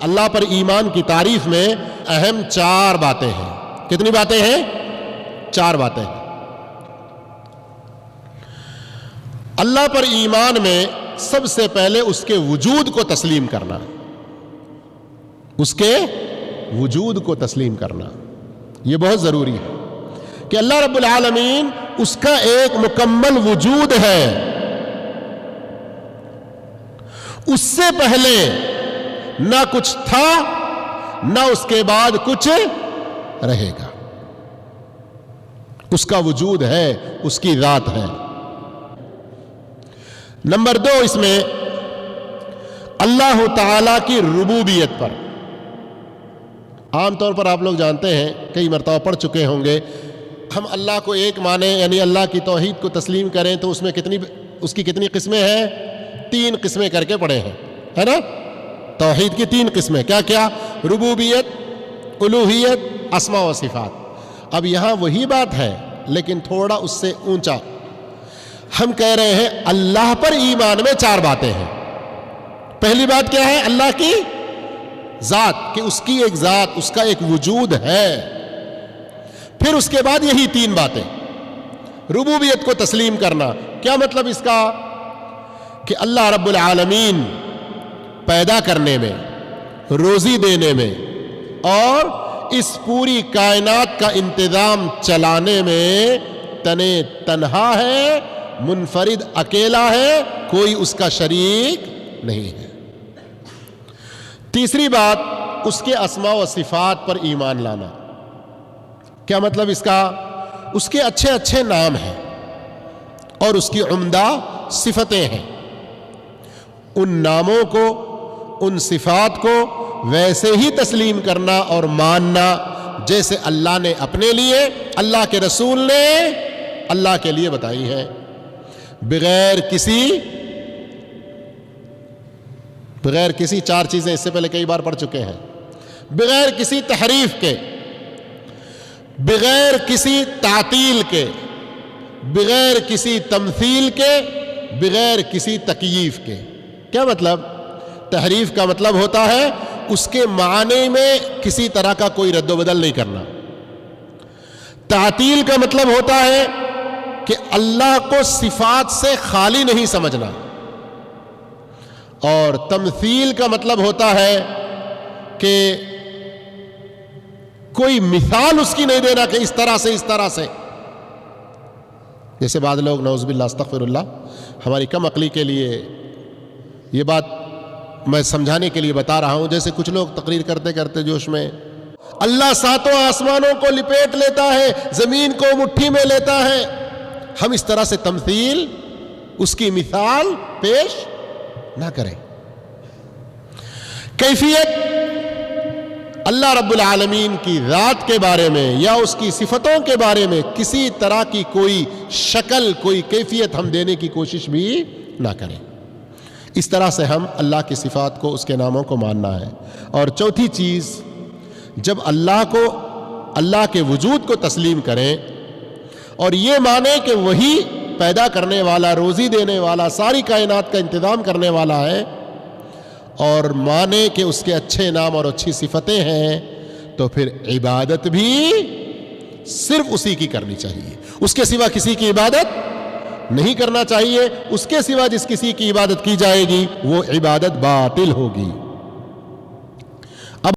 اللہ پر ایمان کی تعریف میں اہم 4 باتیں ہیں۔ کتنی باتیں ہیں؟ 4 باتیں ہیں۔ اللہ پر ایمان میں سب سے پہلے اس کے وجود کو تسلیم کرنا، اس کے وجود کو تسلیم کرنا، یہ بہت ضروری ہے کہ اللہ رب العالمین اس کا ایک مکمل وجود ہے، اس سے پہلے نہ کچھ تھا نہ اس کے بعد کچھ رہے گا، اس کا وجود ہے، اس کی ذات ہے۔ نمبر 2، اس میں اللہ تعالی کی ربوبیت پر عام طور پر آپ لوگ جانتے ہیں، کئی مرتبہ پڑھ چکے ہوں گے، ہم اللہ کو ایک مانیں یعنی اللہ کی توحید کو تسلیم کریں تو اس میں اس کی کتنی قسمیں ہیں؟ 3 قسمیں کر کے پڑھے ہیں، ہے نا؟ توحید کی 3 قسمیں، کیا کیا؟ ربوبیت، الوہیت، اسماء و صفات۔ اب یہاں وہی بات ہے لیکن تھوڑا اس سے اونچا، ہم کہہ رہے ہیں اللہ پر ایمان میں 4 باتیں ہیں۔ پہلی بات کیا ہے؟ اللہ کی ذات، کہ اس کی ایک ذات، اس کا ایک وجود ہے۔ پھر اس کے بعد یہی 3 باتیں، ربوبیت کو تسلیم کرنا۔ کیا مطلب اس کا؟ کہ اللہ رب العالمین پیدا کرنے میں، روزی دینے میں اور اس پوری کائنات کا انتظام چلانے میں تنہا ہے، منفرد، اکیلا ہے، کوئی اس کا شریک نہیں ہے۔ تیسری بات، اس کے اسماء و صفات پر ایمان لانا۔ کیا مطلب اس کا؟ اس کے اچھے اچھے نام ہیں اور اس کی عمدہ صفتیں ہیں، ان ناموں کو، ان صفات کو ویسے ہی تسلیم کرنا اور ماننا جیسے اللہ نے اپنے لیے، اللہ کے رسول نے اللہ کے لیے بتائی ہیں، بغیر کسی 4 چیزیں اس سے پہلے کئی بار پڑھ چکے ہیں، بغیر کسی تحریف کے، بغیر کسی تعطیل کے، بغیر کسی تمثیل کے، بغیر کسی تکییف کے۔ کیا مطلب؟ تحریف کا مطلب ہوتا ہے اس کے معنی میں کسی طرح کا کوئی رد و بدل نہیں کرنا۔ تعطیل کا مطلب ہوتا ہے کہ اللہ کو صفات سے خالی نہیں سمجھنا، اور تمثیل کا مطلب ہوتا ہے کہ کوئی مثال اس کی نہیں دینا کہ اس طرح سے، جیسے بعض لوگ، نعوذ باللہ استغفر اللہ، ہماری کم عقلی کے لیے یہ بات میں سمجھانے کے لیے بتا رہا ہوں، جیسے کچھ لوگ تقریر کرتے کرتے جوش میں اللہ 7 آسمانوں کو لپیٹ لیتا ہے، زمین کو مٹھی میں لیتا ہے، ہم اس طرح سے تمثیل، اس کی مثال پیش نہ کریں۔ کیفیت، اللہ رب العالمین کی ذات کے بارے میں یا اس کی صفتوں کے بارے میں کسی طرح کی کوئی شکل، کوئی کیفیت ہم دینے کی کوشش بھی نہ کریں۔ اس طرح سے ہم اللہ کی صفات کو، اس کے ناموں کو ماننا ہے۔ اور چوتھی چیز، جب اللہ کے وجود کو تسلیم کریں اور یہ مانیں کہ وہی پیدا کرنے والا، روزی دینے والا، ساری کائنات کا انتظام کرنے والا ہے، اور مانیں کہ اس کے اچھے نام اور اچھی صفتیں ہیں، تو پھر عبادت بھی صرف اسی کی کرنی چاہیے، اس کے سوا کسی کی عبادت نہیں کرنا چاہیے۔ اس کے سوا جس کسی کی عبادت کی جائے گی وہ عبادت باطل ہوگی۔